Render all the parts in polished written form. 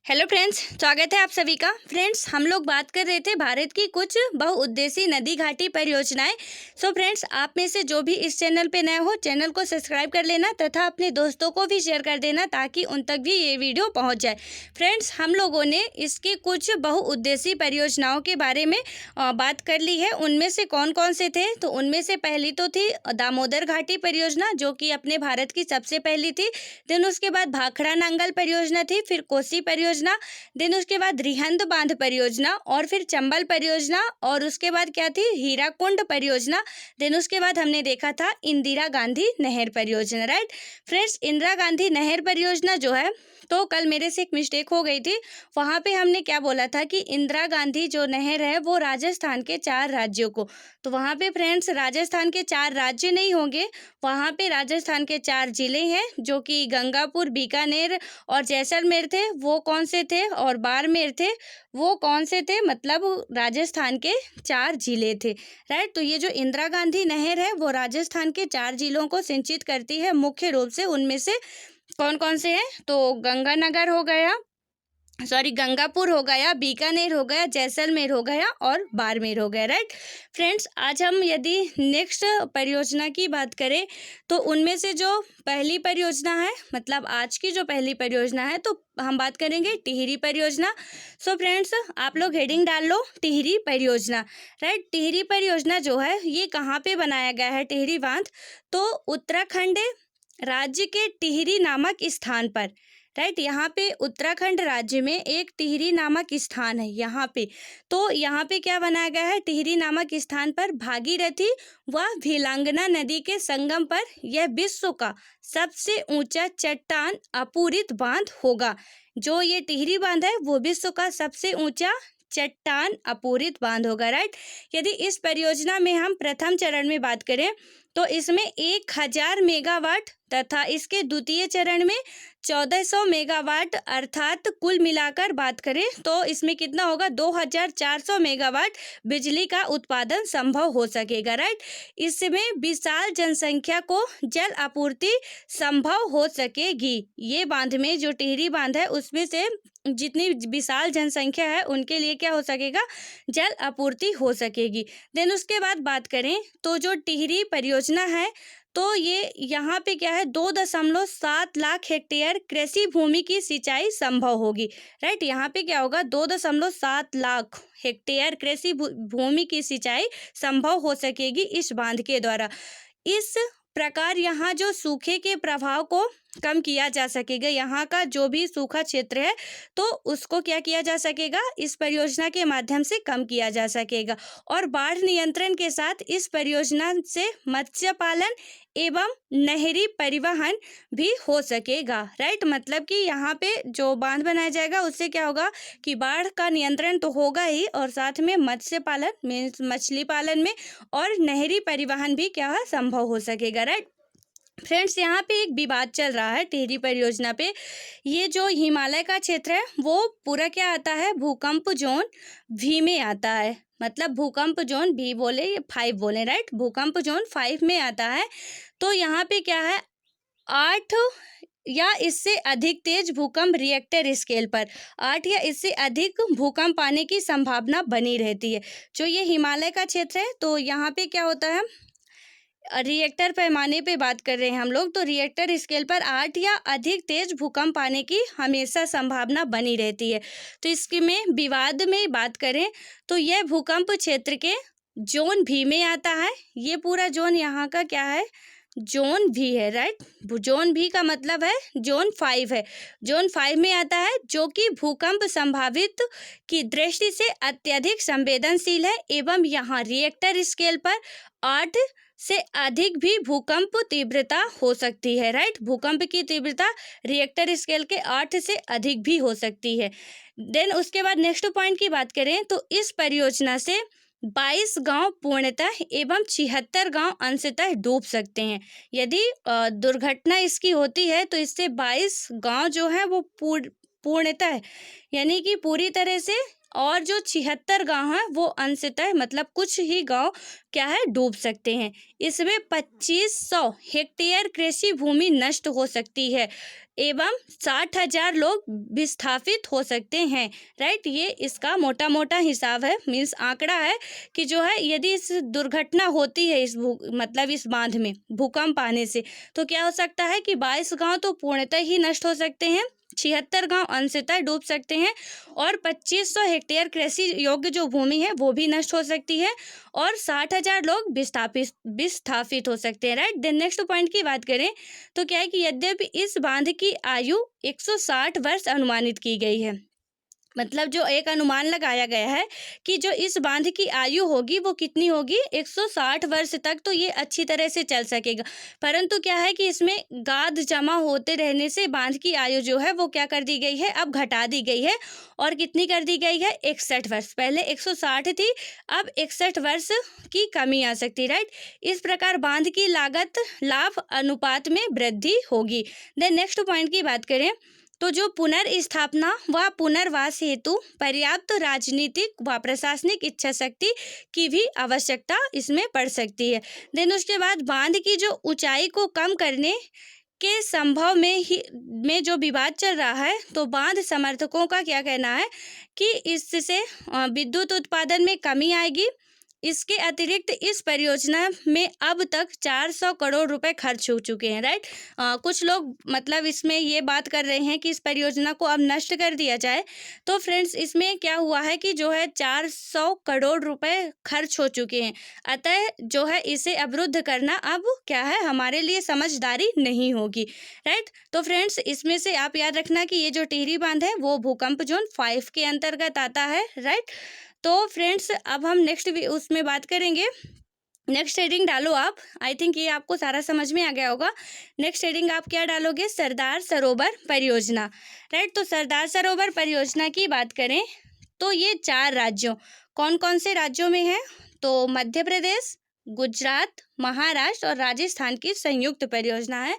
Hello friends, स्वागत है आप सभी का। फ्रेंड्स, हम लोग बात कर रहे थे भारत की कुछ बहुउद्देशीय नदी घाटी परियोजनाएं। सो फ्रेंड्स, आप में से जो भी इस चैनल पे नए हो, चैनल को सब्सक्राइब कर लेना तथा अपने दोस्तों को भी शेयर कर देना ताकि उन तक भी ये वीडियो पहुंच जाए। फ्रेंड्स, हम लोगों ने इसके कुछ बहुउद्देशीय परियोजनाओं के बारे में बात कर ली है। उनमें से कौन कौन से थे, तो उनमें से पहली तो थी दामोदर घाटी परियोजना, जो कि अपने भारत की सबसे पहली थी। देन उसके बाद भाखड़ा नांगल परियोजना थी, फिर कोसी परियोजना, देन उसके बाद रिहंद बांध परियोजना, और फिर चंबल परियोजना, और उसके बाद क्या थी, हीराकुंड परियोजना। देन उसके बाद हमने देखा था इंदिरा गांधी नहर परियोजना। राइट फ्रेंड्स, इंदिरा गांधी नहर परियोजना जो है, तो कल मेरे से एक मिस्टेक हो गई थी। वहाँ पे हमने क्या बोला था कि इंदिरा गांधी जो नहर है वो राजस्थान के 4 राज्यों को, तो वहाँ पे फ्रेंड्स राजस्थान के 4 राज्य नहीं होंगे, वहाँ पे राजस्थान के 4 जिले हैं, जो कि गंगापुर, बीकानेर और जैसलमेर थे। वो कौन से थे? और बाड़मेर थे। वो कौन से थे? मतलब राजस्थान के 4 जिले थे। राइट, तो ये जो इंदिरा गांधी नहर है वो राजस्थान के 4 जिलों को सिंचित करती है मुख्य रूप से। उनमें से कौन कौन से हैं? तो गंगानगर हो गया, गंगापुर हो गया, बीकानेर हो गया, जैसलमेर हो गया और बाड़मेर हो गया। राइट फ्रेंड्स, आज हम यदि नेक्स्ट परियोजना की बात करें तो उनमें से जो पहली परियोजना है, मतलब आज की जो पहली परियोजना है, तो हम बात करेंगे टिहरी परियोजना। सो फ्रेंड्स, आप लोग हेडिंग डाल लो, टिहरी परियोजना। राइट, टिहरी परियोजना जो है ये कहाँ पे बनाया गया है? टिहरी बांध तो उत्तराखंड राज्य के टिहरी नामक स्थान पर। राइट, यहाँ पे उत्तराखंड राज्य में एक टिहरी नामक स्थान है यहाँ पे। तो यहाँ पे क्या बनाया गया है? टिहरी नामक स्थान पर भागीरथी व भिलांगना नदी के संगम पर यह विश्व का सबसे ऊंचा चट्टान अपूरित बांध होगा। जो ये टिहरी बांध है वो विश्व का सबसे ऊंचा चट्टान अपूरित बांध होगा। राइट, यदि इस परियोजना में हम प्रथम चरण में बात करें तो इसमें 1000 मेगावाट तथा इसके द्वितीय चरण में 1400 मेगावाट, अर्थात कुल मिलाकर बात करें तो इसमें कितना होगा? 2400 मेगावाट बिजली का उत्पादन संभव हो सकेगा। राइट, इसमें विशाल जनसंख्या को जल आपूर्ति संभव हो सकेगी। ये बांध में, जो टिहरी बांध है उसमें से जितनी विशाल जनसंख्या है उनके लिए क्या हो सकेगा? जल आपूर्ति हो सकेगी। देन उसके बाद बात करें तो जो टिहरी परियोजना है तो ये यहाँ पे क्या है, 2.7 लाख हेक्टेयर कृषि भूमि की सिंचाई संभव होगी। राइट, यहाँ पे क्या होगा? 2.7 लाख हेक्टेयर कृषि भूमि की सिंचाई संभव हो सकेगी इस बांध के द्वारा। इस प्रकार यहाँ जो सूखे के प्रभाव को कम किया जा सकेगा। यहाँ का जो भी सूखा क्षेत्र है तो उसको क्या किया जा सकेगा? इस परियोजना के माध्यम से कम किया जा सकेगा। और बाढ़ नियंत्रण के साथ इस परियोजना से मत्स्य पालन एवं नहरी परिवहन भी हो सकेगा। राइट, मतलब कि यहाँ पे जो बांध बनाया जाएगा उससे क्या होगा कि बाढ़ का नियंत्रण तो होगा ही, और साथ में मत्स्य पालन मीन्स मछली पालन में और नहरी परिवहन भी क्या है, संभव हो सकेगा। राइट फ्रेंड्स, यहाँ पे एक विवाद चल रहा है टिहरी परियोजना पे। ये जो हिमालय का क्षेत्र है वो पूरा क्या आता है? भूकंप जोन भी में आता है। मतलब भूकंप जोन भी बोले या 5 बोले। राइट, भूकंप जोन 5 में आता है। तो यहाँ पे क्या है, 8 या इससे अधिक तेज भूकंप रिएक्टर स्केल पर 8 या इससे अधिक भूकंप आने की संभावना बनी रहती है। जो ये हिमालय का क्षेत्र है तो यहाँ पे क्या होता है, रिएक्टर पैमाने पे बात कर रहे हैं हम लोग, तो रिएक्टर स्केल पर 8 या अधिक तेज भूकंप आने की हमेशा संभावना बनी रहती है। तो इसके में विवाद में बात करें तो यह भूकंप क्षेत्र के जोन भी में आता है। ये पूरा जोन यहाँ का क्या है? जोन भी है। राइट, जोन भी का मतलब है जोन 5 है। जोन 5 में आता है, जो कि भूकंप संभावित की दृष्टि से अत्यधिक संवेदनशील है एवं यहाँ रिएक्टर स्केल पर 8 से अधिक भी भूकंप तीव्रता हो सकती है। राइट, भूकंप की तीव्रता रिएक्टर स्केल के 8 से अधिक भी हो सकती है। देन उसके बाद नेक्स्ट पॉइंट की बात करें तो इस परियोजना से 22 गांव पूर्णतः एवं 76 गांव अंशतः डूब सकते हैं। यदि दुर्घटना इसकी होती है तो इससे 22 गांव जो है वो पूर्णतः यानी कि पूरी तरह से, और जो 76 गांव हैं वो अंशतः मतलब कुछ ही गांव क्या है डूब सकते हैं। इसमें 2500 हेक्टेयर कृषि भूमि नष्ट हो सकती है एवं 60,000 लोग विस्थापित हो सकते हैं। राइट, ये इसका मोटा मोटा हिसाब है, मीन्स आंकड़ा है कि जो है यदि इस दुर्घटना होती है इस मतलब इस बांध में भूकंप आने से, तो क्या हो सकता है कि 22 गांव तो पूर्णतः ही नष्ट हो सकते हैं, 76 गांव अंशतः डूब सकते हैं और 2500 हेक्टेयर कृषि योग्य जो भूमि है वो भी नष्ट हो सकती है और 60,000 लोग विस्थापित हो सकते हैं। राइट, देन नेक्स्ट पॉइंट की बात करें तो क्या है कि यद्यपि इस बांध की आयु 160 वर्ष अनुमानित की गई है, मतलब जो एक अनुमान लगाया गया है कि जो इस बांध की आयु होगी वो कितनी होगी, 160 वर्ष तक तो ये अच्छी तरह से चल सकेगा। परंतु क्या है कि इसमें गाद जमा होते रहने से बांध की आयु जो है वो क्या कर दी गई है, अब घटा दी गई है और कितनी कर दी गई है, 61 वर्ष। पहले 160 थी, अब 61 वर्ष की कमी आ सकती है। राइट, इस प्रकार बांध की लागत लाभ अनुपात में वृद्धि होगी। देन नेक्स्ट पॉइंट की बात करें तो जो पुनर्स्थापना व पुनर्वास हेतु पर्याप्त राजनीतिक व प्रशासनिक इच्छा शक्ति की भी आवश्यकता इसमें पड़ सकती है। देन उसके बाद बांध की जो ऊंचाई को कम करने के संभव में जो विवाद चल रहा है, तो बांध समर्थकों का क्या कहना है कि इससे विद्युत उत्पादन में कमी आएगी। इसके अतिरिक्त इस परियोजना में अब तक 400 करोड़ रुपए खर्च हो चुके हैं। राइट, कुछ लोग मतलब इसमें ये बात कर रहे हैं कि इस परियोजना को अब नष्ट कर दिया जाए। तो फ्रेंड्स इसमें क्या हुआ है कि जो है 400 करोड़ रुपए खर्च हो चुके हैं, अतः जो है इसे अवरुद्ध करना अब क्या है हमारे लिए समझदारी नहीं होगी। राइट, तो फ्रेंड्स इसमें से आप याद रखना कि ये जो टिहरी बांध है वो भूकंप जोन 5 के अंतर्गत आता है। राइट, तो फ्रेंड्स अब हम नेक्स्ट भी उसमें बात करेंगे। नेक्स्ट हेडिंग डालो आप, आई थिंक ये आपको सारा समझ में आ गया होगा। नेक्स्ट हेडिंग आप क्या डालोगे, सरदार सरोवर परियोजना। राइट, तो सरदार सरोवर परियोजना की बात करें तो ये 4 राज्यों, कौन कौन से राज्यों में है, तो मध्य प्रदेश, गुजरात, महाराष्ट्र और राजस्थान की संयुक्त परियोजना है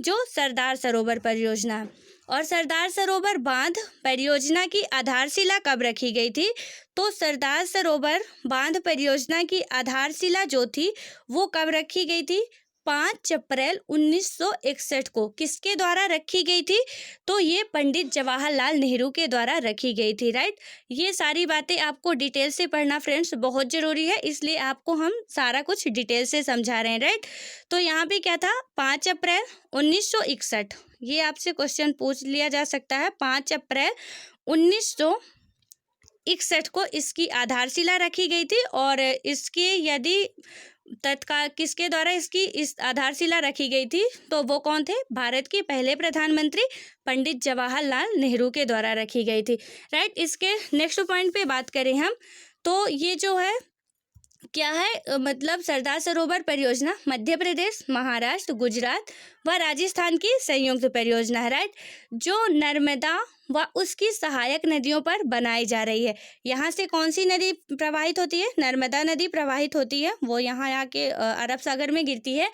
जो सरदार सरोवर परियोजना है। और सरदार सरोवर बांध परियोजना की आधारशिला कब रखी गई थी, तो सरदार सरोवर बांध परियोजना की आधारशिला जो थी वो कब रखी गई थी, 5 अप्रैल 1961 को। किसके द्वारा रखी गई थी, तो ये पंडित जवाहरलाल नेहरू के द्वारा रखी गई थी। राइट, ये सारी बातें आपको डिटेल से पढ़ना फ्रेंड्स बहुत ज़रूरी है, इसलिए आपको हम सारा कुछ डिटेल से समझा रहे हैं। राइट, तो यहाँ पे क्या था, 5 अप्रैल 1961, ये आपसे क्वेश्चन पूछ लिया जा सकता है। 5 अप्रैल 1961 को इसकी आधारशिला रखी गई थी और इसके यदि तत्काल किसके द्वारा इसकी इस आधारशिला रखी गई थी, तो वो कौन थे, भारत के पहले प्रधानमंत्री पंडित जवाहरलाल नेहरू के द्वारा रखी गई थी। राइट, इसके नेक्स्ट पॉइंट पे बात करें हम तो ये जो है क्या है, मतलब सरदार सरोवर परियोजना मध्य प्रदेश, महाराष्ट्र, गुजरात व राजस्थान की संयुक्त परियोजना है। राइट, जो नर्मदा व उसकी सहायक नदियों पर बनाई जा रही है। यहाँ से कौन सी नदी प्रवाहित होती है, नर्मदा नदी प्रवाहित होती है, वो यहाँ आके अरब सागर में गिरती है।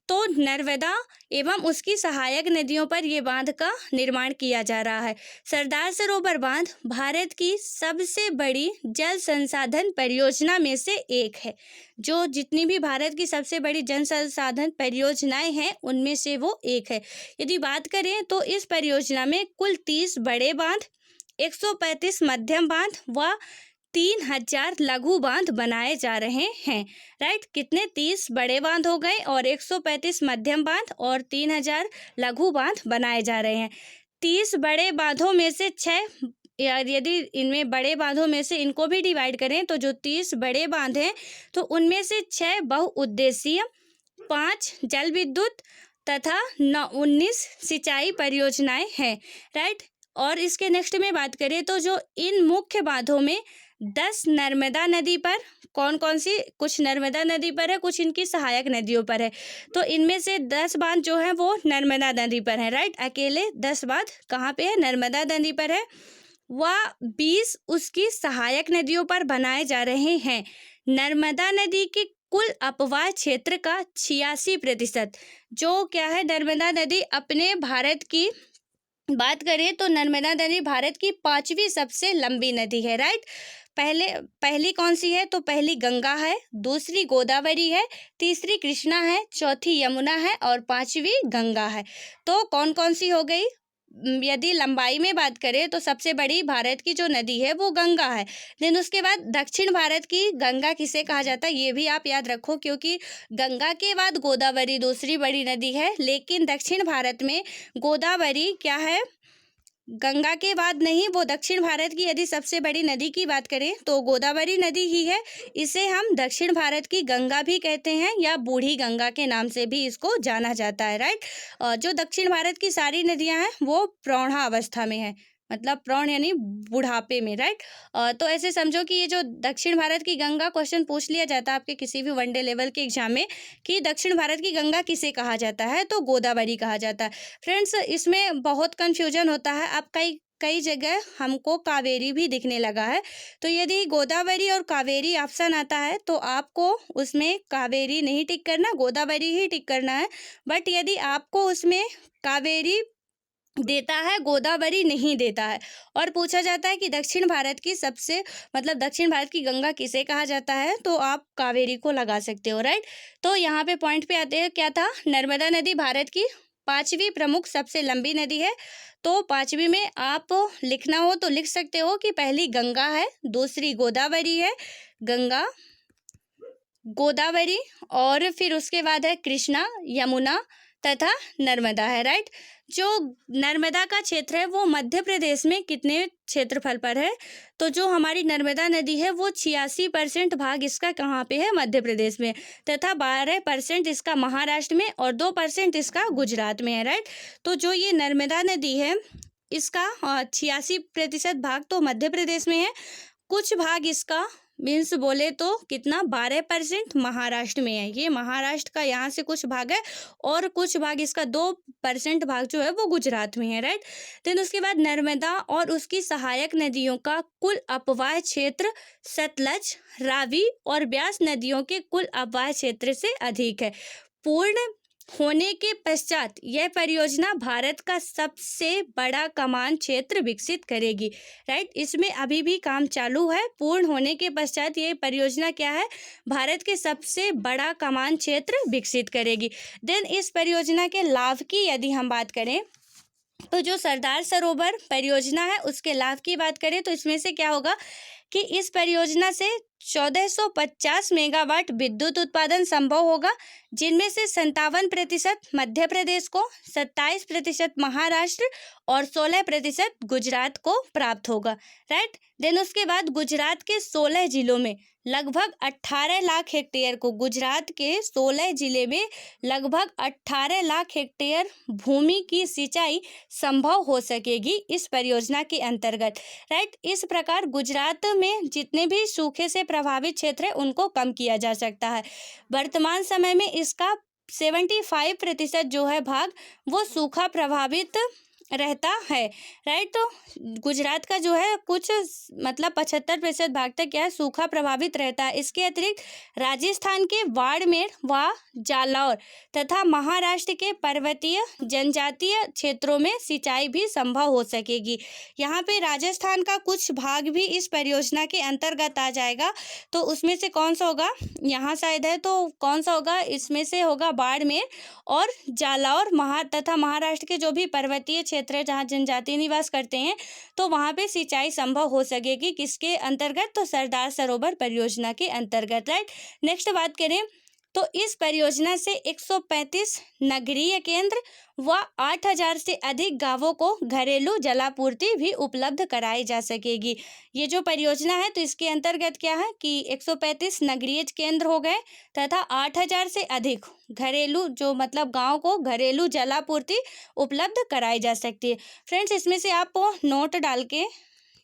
तो नर्मदा एवं उसकी सहायक नदियों पर ये बांध का निर्माण किया जा रहा है। सरदार सरोवर बांध भारत की सबसे बड़ी जल संसाधन परियोजना में से एक है। जो जितनी भी भारत की सबसे बड़ी जल संसाधन परियोजनाएं हैं उनमें से वो एक है। यदि बात करें तो इस परियोजना में कुल 30 बड़े बांध, 135 मध्यम बांध व 3000 लघु बांध बनाए जा रहे हैं। राइट, कितने, 30 बड़े बांध हो गए और 135 मध्यम बांध और 3000 लघु बांध बनाए जा रहे हैं। 30 बड़े बांधों में से 6, यदि इनमें बड़े बांधों में से इनको भी डिवाइड करें तो जो 30 बड़े बांध हैं तो उनमें से 6 बहुउद्देशीय, 5 जल विद्युत तथा 19 सिंचाई परियोजनाएं हैं। राइट, और इसके नेक्स्ट में बात करें तो जो इन मुख्य बांधों में 10 नर्मदा नदी पर, कौन कौन सी, कुछ नर्मदा नदी पर है, कुछ इनकी सहायक नदियों पर है। तो इनमें से 10 बांध जो है वो नर्मदा नदी पर है। राइट, अकेले 10 बांध कहाँ पे है, नर्मदा नदी पर है। वह 20 उसकी सहायक नदियों पर बनाए जा रहे हैं। नर्मदा नदी की कुल अपवाह क्षेत्र का 86%, जो क्या है, नर्मदा नदी अपने भारत की बात करें तो नर्मदा नदी भारत की 5वीं सबसे लंबी नदी है, राइट। पहली कौन सी है? तो पहली गंगा है, दूसरी गोदावरी है, तीसरी कृष्णा है, चौथी यमुना है और 5वीं गंगा है। तो कौन कौन सी हो गई? यदि लंबाई में बात करें तो सबसे बड़ी भारत की जो नदी है वो गंगा है। देन उसके बाद दक्षिण भारत की गंगा किसे कहा जाता है, ये भी आप याद रखो, क्योंकि गंगा के बाद गोदावरी दूसरी बड़ी नदी है, लेकिन दक्षिण भारत में गोदावरी क्या है? गंगा के बाद नहीं, वो दक्षिण भारत की यदि सबसे बड़ी नदी की बात करें तो गोदावरी नदी ही है। इसे हम दक्षिण भारत की गंगा भी कहते हैं या बूढ़ी गंगा के नाम से भी इसको जाना जाता है, राइट। जो दक्षिण भारत की सारी नदियां हैं वो प्रौढ़ा अवस्था में है, मतलब प्रौढ़ यानी बुढ़ापे में, राइट। तो ऐसे समझो कि ये जो दक्षिण भारत की गंगा, क्वेश्चन पूछ लिया जाता है आपके किसी भी वनडे लेवल के एग्जाम में कि दक्षिण भारत की गंगा किसे कहा जाता है, तो गोदावरी कहा जाता है। फ्रेंड्स, इसमें बहुत कन्फ्यूजन होता है। अब कई कई जगह हमको कावेरी भी दिखने लगा है, तो यदि गोदावरी और कावेरी ऑप्शन आता है तो आपको उसमें कावेरी नहीं टिक करना, गोदावरी ही टिक करना है। बट यदि आपको उसमें कावेरी देता है, गोदावरी नहीं देता है, और पूछा जाता है कि दक्षिण भारत की सबसे, मतलब दक्षिण भारत की गंगा किसे कहा जाता है, तो आप कावेरी को लगा सकते हो, राइट। तो यहाँ पे पॉइंट पे आते हैं, क्या था? नर्मदा नदी भारत की 5वीं प्रमुख सबसे लंबी नदी है। तो 5वीं में आप लिखना हो तो लिख सकते हो कि पहली गंगा है, दूसरी गोदावरी है, गंगा गोदावरी, और फिर उसके बाद है कृष्णा, यमुना तथा नर्मदा है, राइट। जो नर्मदा का क्षेत्र है वो मध्य प्रदेश में कितने क्षेत्रफल पर है? तो जो हमारी नर्मदा नदी है वो 86% भाग इसका कहाँ पे है? मध्य प्रदेश में, तथा 12% इसका महाराष्ट्र में और 2% इसका गुजरात में है, राइट। तो जो ये नर्मदा नदी है इसका 86% भाग तो मध्य प्रदेश में है, कुछ भाग इसका मीन्स बोले तो कितना, 12% महाराष्ट्र में है। ये महाराष्ट्र का यहाँ से कुछ भाग है, और कुछ भाग इसका 2% भाग जो है वो गुजरात में है, राइट। देन उसके बाद नर्मदा और उसकी सहायक नदियों का कुल अपवाह क्षेत्र सतलज, रावी और ब्यास नदियों के कुल अपवाह क्षेत्र से अधिक है। पूर्ण होने के पश्चात यह परियोजना भारत का सबसे बड़ा कमान क्षेत्र विकसित करेगी, राइट। इसमें अभी भी काम चालू है। पूर्ण होने के पश्चात ये परियोजना क्या है? भारत के सबसे बड़ा कमान क्षेत्र विकसित करेगी। देन इस परियोजना के लाभ की यदि हम बात करें तो जो सरदार सरोवर परियोजना है उसके लाभ की बात करें तो इसमें से क्या होगा कि इस परियोजना से 1450 मेगावाट विद्युत उत्पादन संभव होगा, जिनमें से 57% मध्य प्रदेश को, 27% महाराष्ट्र और 16% गुजरात को प्राप्त होगा, राइट। देन उसके बाद गुजरात के 16 जिलों में लगभग 18 लाख हेक्टेयर को, गुजरात के 16 जिले में लगभग 18 लाख हेक्टेयर भूमि की सिंचाई संभव हो सकेगी इस परियोजना के अंतर्गत, राइट। इस प्रकार गुजरात में जितने भी सूखे से प्रभावित क्षेत्र है उनको कम किया जा सकता है। वर्तमान समय में इसका 75% जो है भाग वो सूखा प्रभावित रहता है, राइट। तो गुजरात का जो है कुछ मतलब 75% भाग तक क्या है, सूखा प्रभावित रहता है। इसके अतिरिक्त राजस्थान के बाड़मेर व जालौर तथा महाराष्ट्र के पर्वतीय जनजातीय क्षेत्रों में सिंचाई भी संभव हो सकेगी। यहाँ पे राजस्थान का कुछ भाग भी इस परियोजना के अंतर्गत आ जाएगा, तो उसमें से कौन सा होगा? यहाँ शायद है, तो कौन सा होगा? इसमें से होगा बाड़मेर और जालौर तथा महाराष्ट्र के जो भी पर्वतीय क्षेत्र है जहाँ जनजाति निवास करते हैं, तो वहाँ पे सिंचाई संभव हो सकेगी। किसके अंतर्गत? तो सरदार सरोवर परियोजना के अंतर्गत, राइट। नेक्स्ट बात करें तो इस परियोजना से 135 नगरीय केंद्र व 8000 से अधिक गांवों को घरेलू जलापूर्ति भी उपलब्ध कराई जा सकेगी। ये जो परियोजना है तो इसके अंतर्गत क्या है कि 135 नगरीय केंद्र हो गए तथा 8000 से अधिक घरेलू, जो मतलब गांव को घरेलू जलापूर्ति उपलब्ध कराई जा सकती है। फ्रेंड्स, इसमें से आप नोट डाल के,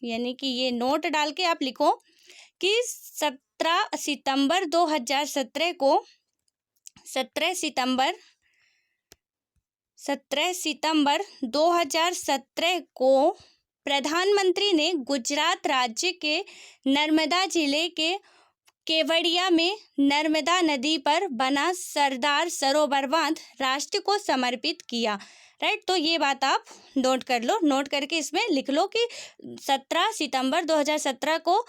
यानी कि ये नोट डाल के आप लिखो कि 17 सितंबर 2017 को 17 सितंबर 2017 को प्रधानमंत्री ने गुजरात राज्य के नर्मदा जिले के केवड़िया में नर्मदा नदी पर बना सरदार सरोवर बांध राष्ट्र को समर्पित किया। राइट, तो ये बात आप नोट कर लो, नोट करके इसमें लिख लो कि 17 सितंबर 2017 को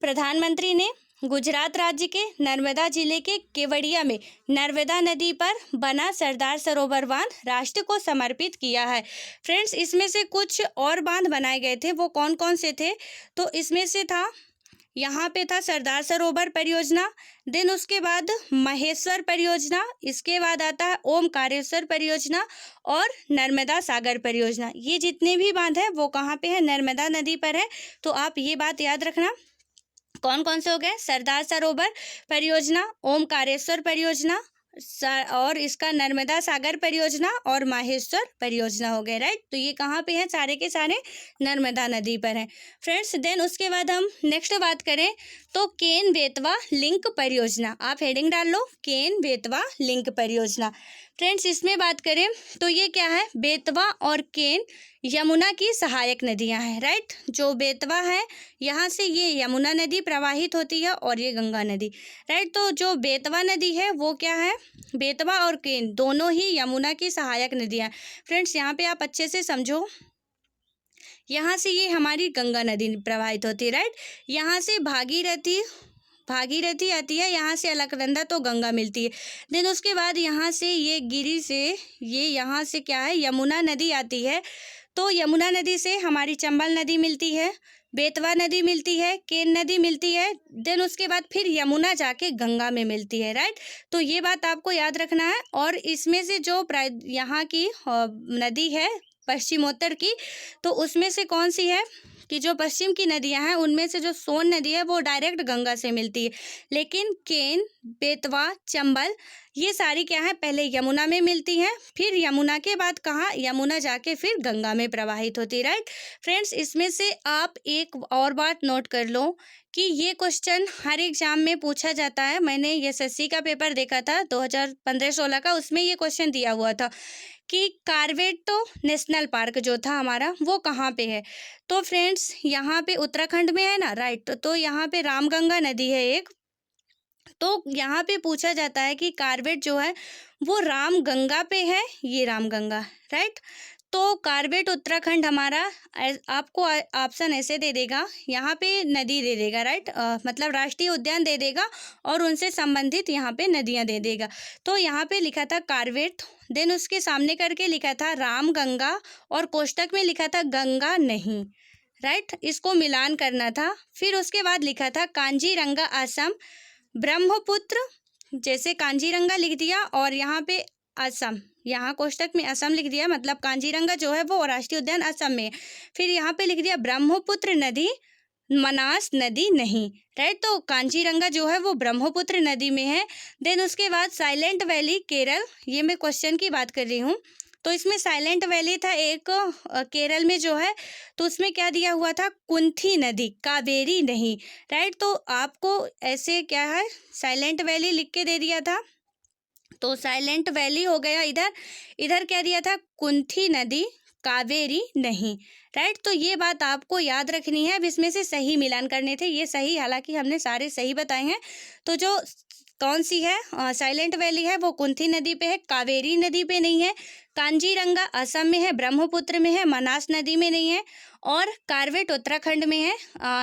प्रधानमंत्री ने गुजरात राज्य के नर्मदा जिले के केवड़िया में नर्मदा नदी पर बना सरदार सरोवर बांध राष्ट्र को समर्पित किया है। फ्रेंड्स, इसमें से कुछ और बांध बनाए गए थे, वो कौन कौन से थे? तो इसमें से था, यहाँ पे था सरदार सरोवर परियोजना, देन उसके बाद महेश्वर परियोजना, इसके बाद आता है ओमकारेश्वर परियोजना और नर्मदा सागर परियोजना। ये जितने भी बांध हैं वो कहाँ पे है? नर्मदा नदी पर है। तो आप ये बात याद रखना, कौन कौन से हो गए? सरदार सरोवर परियोजना, ओमकारेश्वर परियोजना और इसका नर्मदा सागर परियोजना और माहेश्वर परियोजना हो गए। राइट, तो ये कहाँ पे है? सारे के सारे नर्मदा नदी पर हैं फ्रेंड्स। देन उसके बाद हम नेक्स्ट बात करें तो केन बेतवा लिंक परियोजना। आप हेडिंग डाल लो, केन बेतवा लिंक परियोजना। फ्रेंड्स, इसमें बात करें तो ये क्या है? बेतवा और केन यमुना की सहायक नदियां हैं। राइट, जो बेतवा है यहाँ से ये यमुना नदी प्रवाहित होती है और ये गंगा नदी। राइट, तो जो बेतवा नदी है वो क्या है? बेतवा और केन दोनों ही यमुना की सहायक नदियां। फ्रेंड्स, यहाँ पे आप अच्छे से समझो, यहाँ से ये हमारी गंगा नदी प्रवाहित होती है। राइट, यहाँ से भागीरथी आती है, यहाँ से अलकनंदा तो गंगा मिलती है। देन उसके बाद यहाँ से ये गिरी से ये यहाँ से क्या है? यमुना नदी आती है। तो यमुना नदी से हमारी चंबल नदी मिलती है, बेतवा नदी मिलती है, केन नदी मिलती है। देन उसके बाद फिर यमुना जाके गंगा में मिलती है। राइट, तो ये बात आपको याद रखना है। और इसमें से जो यहाँ की नदी है पश्चिमोत्तर की, तो उसमें से कौन सी है कि जो पश्चिम की नदियां हैं उनमें से जो सोन नदी है वो डायरेक्ट गंगा से मिलती है, लेकिन केन, बेतवा, चंबल ये सारी क्या है? पहले यमुना में मिलती हैं, फिर यमुना के बाद कहाँ? यमुना जाके फिर गंगा में प्रवाहित होती है। राइट फ्रेंड्स, इसमें से आप एक और बात नोट कर लो कि ये क्वेश्चन हर एग्जाम में पूछा जाता है। मैंने एसएससी का पेपर देखा था 2015-16 का, उसमें ये क्वेश्चन दिया हुआ था कि कार्बेट नेशनल पार्क जो था हमारा वो कहाँ पे है? तो फ्रेंड्स, यहाँ पे उत्तराखंड में है ना। राइट, तो यहाँ पे रामगंगा नदी है एक, तो यहाँ पे पूछा जाता है कि कार्बेट जो है वो रामगंगा पे है, ये रामगंगा। राइट, तो कार्बेट उत्तराखंड हमारा आपको ऑप्शन ऐसे दे देगा, यहाँ पे नदी दे देगा। राइट, मतलब राष्ट्रीय उद्यान दे देगा और उनसे संबंधित यहाँ पे नदियाँ दे देगा। तो यहाँ पे लिखा था कार्बेट, देन उसके सामने करके लिखा था रामगंगा और कोष्टक में लिखा था गंगा नहीं। राइट, इसको मिलान करना था। फिर उसके बाद लिखा था कांजीरंगा असम, ब्रह्मपुत्र, जैसे कांजीरंगा लिख दिया और यहाँ पे असम, यहाँ कोष्टक में असम लिख दिया, मतलब कांजीरंगा जो है वो राष्ट्रीय उद्यान असम में। फिर यहाँ पे लिख दिया ब्रह्मपुत्र नदी, मनास नदी नहीं। राइट, तो कांजीरंगा जो है वो ब्रह्मपुत्र नदी में है। देन उसके बाद साइलेंट वैली केरल, ये मैं क्वेश्चन की बात कर रही हूँ, तो इसमें साइलेंट वैली था एक केरल में जो है, तो उसमें क्या दिया हुआ था? कुंथी नदी, कावेरी नहीं। राइट, तो आपको ऐसे क्या है? साइलेंट वैली लिख के दे दिया था, तो साइलेंट वैली हो गया। इधर क्या दिया था? कुंथी नदी, कावेरी नहीं। राइट, तो ये बात आपको याद रखनी है। अब इसमें से सही मिलान करने थे, ये सही, हालांकि हमने सारे सही बताए हैं। तो जो कौन सी है साइलेंट वैली है वो कुंथी नदी पे है, कावेरी नदी पे नहीं है। कांजीरंगा असम में है, ब्रह्मपुत्र में है, मनास नदी में नहीं है। और कार्बेट उत्तराखंड में है,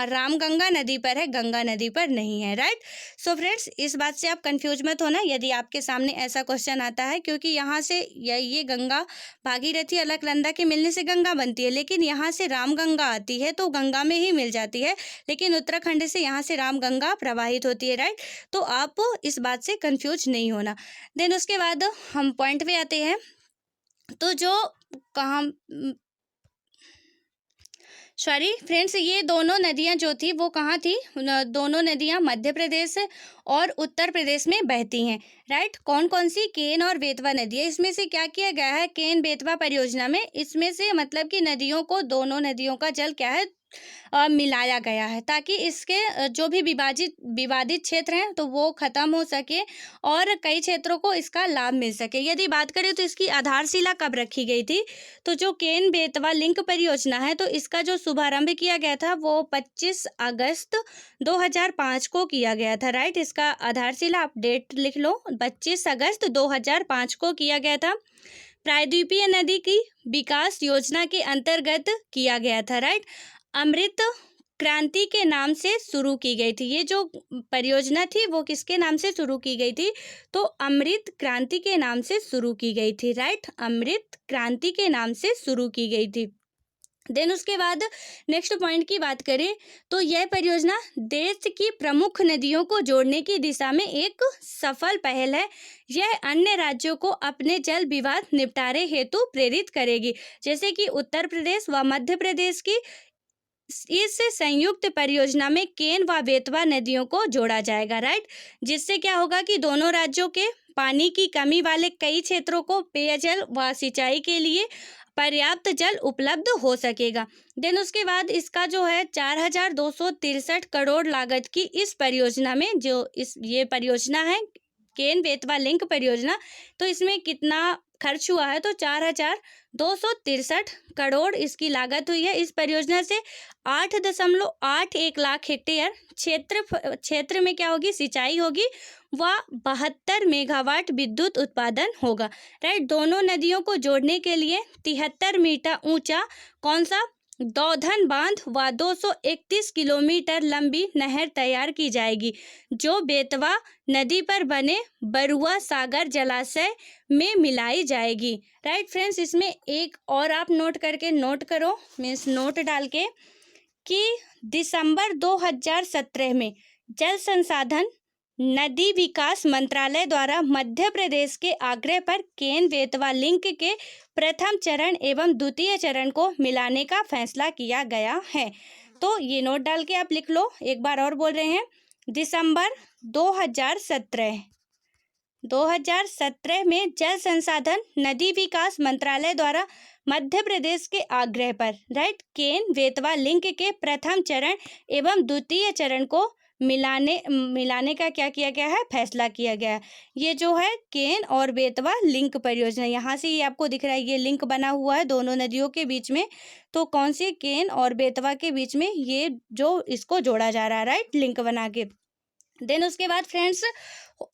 रामगंगा नदी पर है, गंगा नदी पर नहीं है। राइट, सो फ्रेंड्स, इस बात से आप कंफ्यूज मत होना यदि आपके सामने ऐसा क्वेश्चन आता है, क्योंकि यहाँ से ये गंगा भागीरथी अलकनंदा के मिलने से गंगा बनती है, लेकिन यहाँ से रामगंगा आती है तो गंगा में ही मिल जाती है, लेकिन उत्तराखंड से यहाँ से रामगंगा प्रवाहित होती है। राइट, तो आप इस बात से कंफ्यूज नहीं होना। देन उसके बाद हम पॉइंट पे आते हैं। तो जो कहाँ सॉरी फ्रेंड्स, ये दोनों नदियाँ जो थी वो कहाँ थी? दोनों नदियाँ मध्य प्रदेश और उत्तर प्रदेश में बहती हैं। राइट, कौन कौन सी? केन और बेतवा नदी है। इसमें से क्या किया गया है? केन बेतवा परियोजना में इसमें से मतलब कि नदियों को, दोनों नदियों का जल क्या है? मिलाया गया है, ताकि इसके जो भी विवादित क्षेत्र हैं तो वो ख़त्म हो सके और कई क्षेत्रों को इसका लाभ मिल सके। यदि बात करें तो इसकी आधारशिला कब रखी गई थी, तो जो केन बेतवा लिंक परियोजना है तो इसका जो शुभारंभ किया गया था वो 25 अगस्त 2005 को किया गया था, राइट। इसका आधारशिला आप डेट लिख लो, 25 अगस्त 2005 को किया गया था। प्रायद्वीपीय नदी की विकास योजना के अंतर्गत किया गया था, राइट। अमृत क्रांति के नाम से शुरू की गई थी। ये जो परियोजना थी वो किसके नाम से शुरू की गई थी, तो अमृत क्रांति के नाम से शुरू की गई थी, राइट। अमृत क्रांति के नाम से शुरू की गई थी। देन उसके बाद नेक्स्ट पॉइंट की बात करें तो यह परियोजना देश की प्रमुख नदियों को जोड़ने की दिशा में एक सफल पहल है। यह अन्य राज्यों को अपने जल विवाद निपटारे हेतु प्रेरित करेगी, जैसे कि उत्तर प्रदेश व मध्य प्रदेश की इस संयुक्त परियोजना में केन व बेतवा नदियों को जोड़ा जाएगा, राइट। जिससे क्या होगा कि दोनों राज्यों के पानी की कमी वाले कई क्षेत्रों को पेयजल व सिंचाई के लिए पर्याप्त जल उपलब्ध हो सकेगा। देन उसके बाद इसका जो है 4,263 करोड़ लागत की इस परियोजना में जो ये परियोजना है केन बेतवा लिंक परियोजना, तो इसमें कितना खर्च हुआ है, तो 4,263 करोड़ इसकी लागत हुई है। इस परियोजना से 8.81 लाख हेक्टेयर क्षेत्र में क्या होगी, सिंचाई होगी व 72 मेगावाट विद्युत उत्पादन होगा, राइट। दोनों नदियों को जोड़ने के लिए 73 मीटर ऊंचा कौन सा दौधन बांध व 231 किलोमीटर लंबी नहर तैयार की जाएगी, जो बेतवा नदी पर बने बरुआ सागर जलाशय में मिलाई जाएगी, राइट फ्रेंड्स। इसमें एक और आप नोट करो, मीन्स नोट डाल के, कि दिसंबर 2017 में जल संसाधन नदी विकास मंत्रालय द्वारा मध्य प्रदेश के आग्रह पर केन बेतवा लिंक के प्रथम चरण एवं द्वितीय चरण को मिलाने का फैसला किया गया है। तो ये नोट डाल के आप लिख लो, एक बार और बोल रहे हैं, दिसंबर 2017 में जल संसाधन नदी विकास मंत्रालय द्वारा मध्य प्रदेश के आग्रह पर, राइट, केन बेतवा लिंक के प्रथम चरण एवं द्वितीय चरण को मिलाने का क्या किया गया है, फैसला किया गया है। ये जो है केन और बेतवा लिंक परियोजना, यहाँ से ये आपको दिख रहा है, ये लिंक बना हुआ है दोनों नदियों के बीच में, तो कौन सी, केन और बेतवा के बीच में ये जो इसको जोड़ा जा रहा है, राइट, लिंक बना के। देन उसके बाद फ्रेंड्स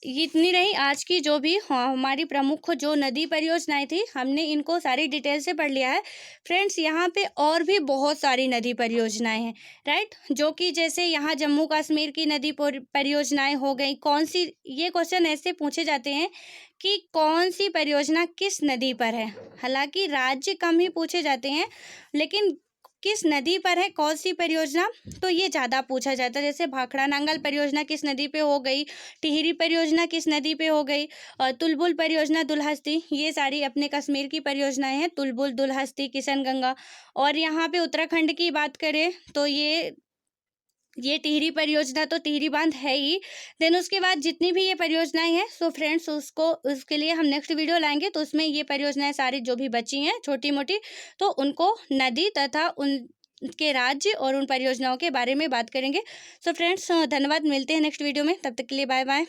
इतनी रही आज की जो भी हमारी प्रमुख जो नदी परियोजनाएं थी, हमने इनको सारी डिटेल से पढ़ लिया है। फ्रेंड्स यहाँ पे और भी बहुत सारी नदी परियोजनाएं हैं, राइट, जो कि जैसे यहाँ जम्मू कश्मीर की नदी परियोजनाएं हो गई। कौन सी, ये क्वेश्चन ऐसे पूछे जाते हैं कि कौन सी परियोजना किस नदी पर है, हालांकि राज्य कम ही पूछे जाते हैं, लेकिन किस नदी पर है कौन सी परियोजना, तो ये ज़्यादा पूछा जाता है। जैसे भाखड़ा नांगल परियोजना किस नदी पे हो गई, टिहरी परियोजना किस नदी पे हो गई, और तुलबुल परियोजना दुल्हस्ती, ये सारी अपने कश्मीर की परियोजनाएं हैं, तुलबुल, दुल्हस्ती, किशनगंगा। और यहाँ पे उत्तराखंड की बात करें तो ये टिहरी परियोजना, तो टिहरी बांध है ही। देन उसके बाद जितनी भी ये परियोजनाएं हैं, सो फ्रेंड्स उसके लिए हम नेक्स्ट वीडियो लाएंगे, तो उसमें ये परियोजनाएं सारी जो भी बची हैं छोटी मोटी, तो उनको नदी तथा उनके राज्य और उन परियोजनाओं के बारे में बात करेंगे। सो फ्रेंड्स धन्यवाद, मिलते हैं नेक्स्ट वीडियो में, तब तक के लिए बाय बाय।